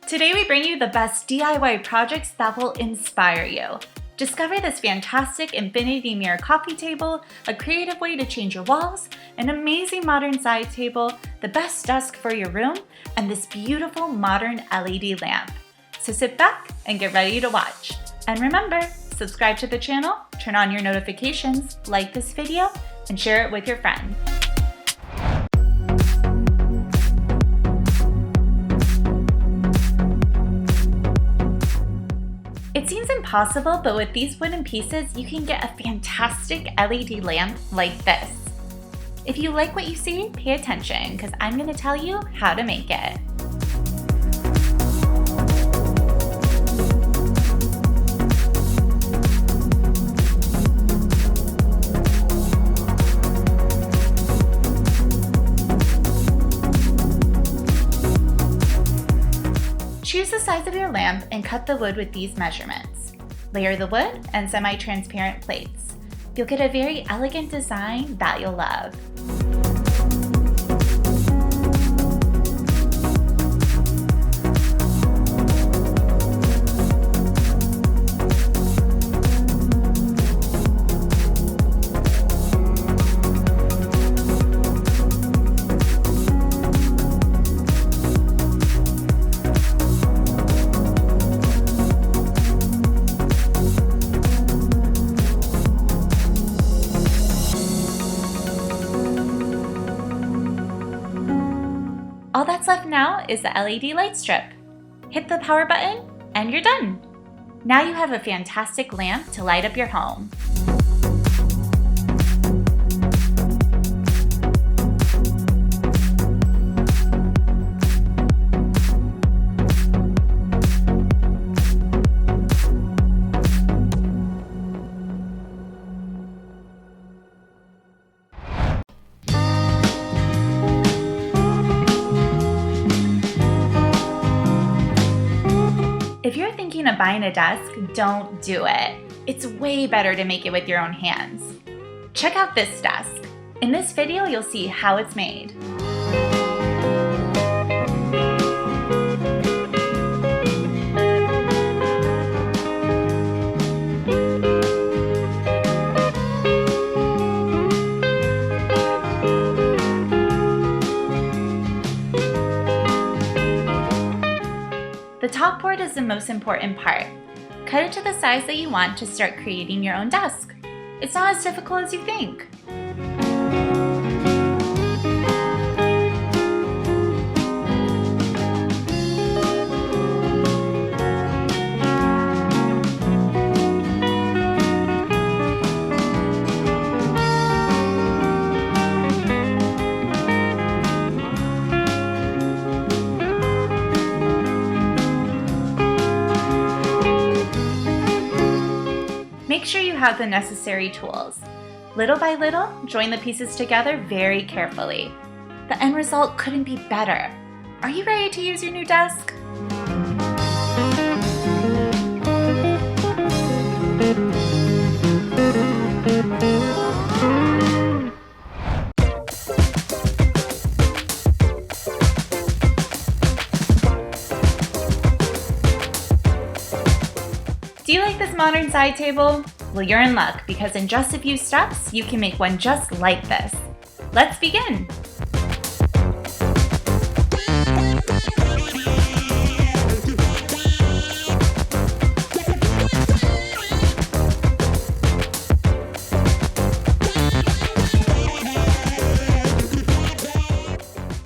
Today we bring you the best DIY projects that will inspire you. Discover this fantastic infinity mirror coffee table, a creative way to change your walls, an amazing modern side table, the best desk for your room, and this beautiful modern LED lamp. So sit back and get ready to watch. And remember, subscribe to the channel, turn on your notifications, like this video, and share it with your friends. It seems impossible, but with these wooden pieces, you can get a fantastic LED lamp like this. If you like what you see, pay attention, because I'm going to tell you how to make it. Choose the size of your lamp and cut the wood with these measurements. Layer the wood and semi-transparent plates. You'll get a very elegant design that you'll love. All that's left now is the LED light strip. Hit the power button and you're done. Now you have a fantastic lamp to light up your home. If you're thinking of buying a desk, don't do it. It's way better to make it with your own hands. Check out this desk. In this video, you'll see how it's made. The top board is the most important part. Cut it to the size that you want to start creating your own desk. It's not as difficult as you think. Make sure you have the necessary tools. Little by little, join the pieces together very carefully. The end result couldn't be better. Are you ready to use your new desk? Do you like this modern side table? Well, you're in luck, because in just a few steps, you can make one just like this. Let's begin!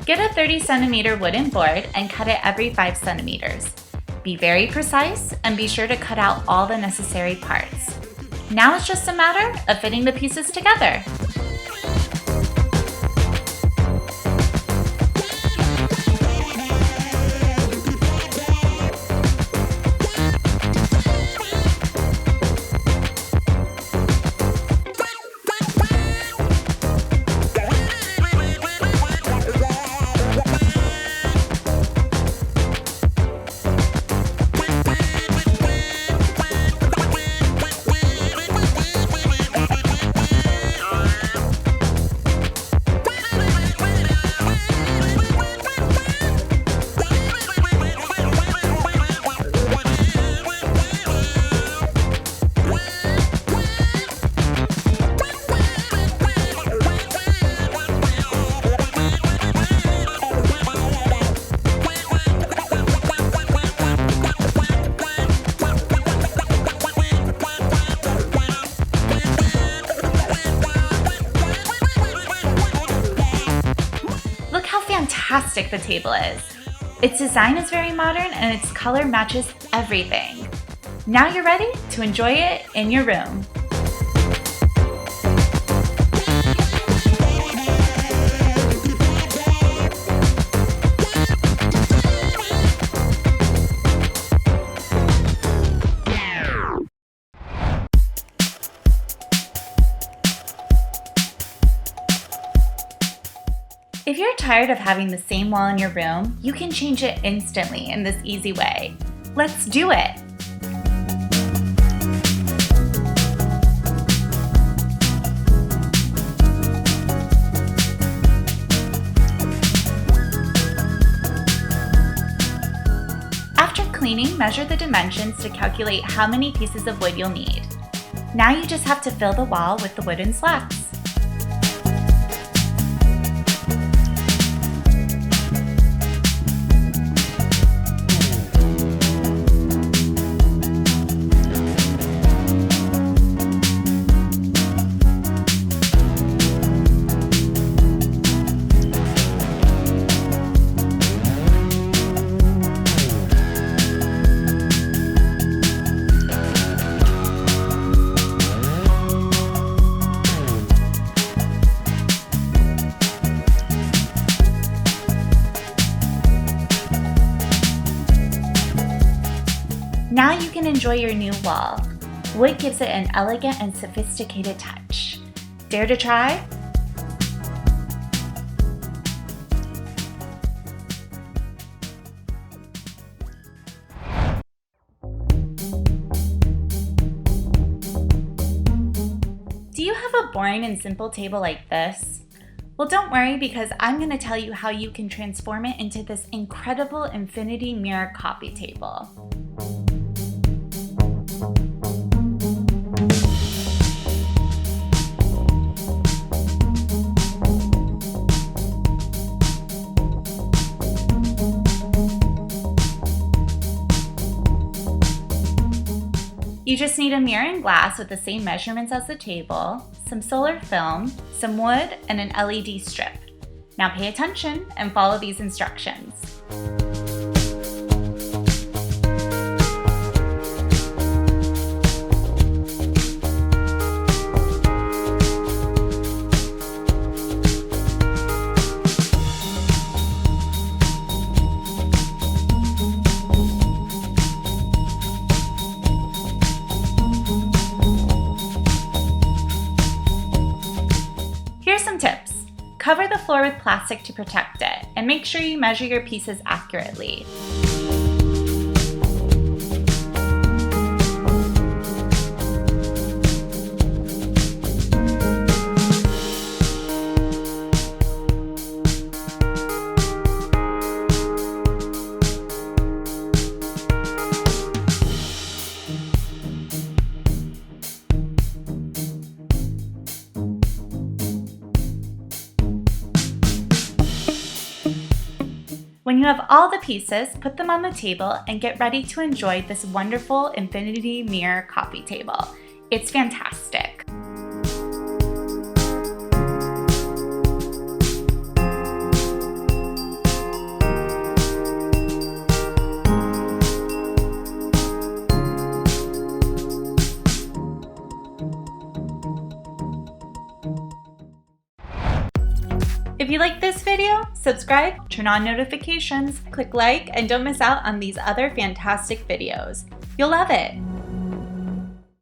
Get a 30-centimeter wooden board and cut it every 5 centimeters. Be very precise and be sure to cut out all the necessary parts. Now it's just a matter of fitting the pieces together. fantastic the table is. Its design is very modern and its color matches everything. Now you're ready to enjoy it in your room. If you're tired of having the same wall in your room, you can change it instantly in this easy way. Let's do it! After cleaning, measure the dimensions to calculate how many pieces of wood you'll need. Now you just have to fill the wall with the wooden slats. Now you can enjoy your new wall. Wood gives it an elegant and sophisticated touch. Dare to try? Do you have a boring and simple table like this? Well, don't worry, because I'm going to tell you how you can transform it into this incredible infinity mirror coffee table. You just need a mirror and glass with the same measurements as the table, some solar film, some wood, and an LED strip. Now pay attention and follow these instructions. Here's some tips. Cover the floor with plastic to protect it, and make sure you measure your pieces accurately. When you have all the pieces, put them on the table and get ready to enjoy this wonderful infinity mirror coffee table. It's fantastic. If you like this video, subscribe, turn on notifications, click like, and don't miss out on these other fantastic videos. You'll love it!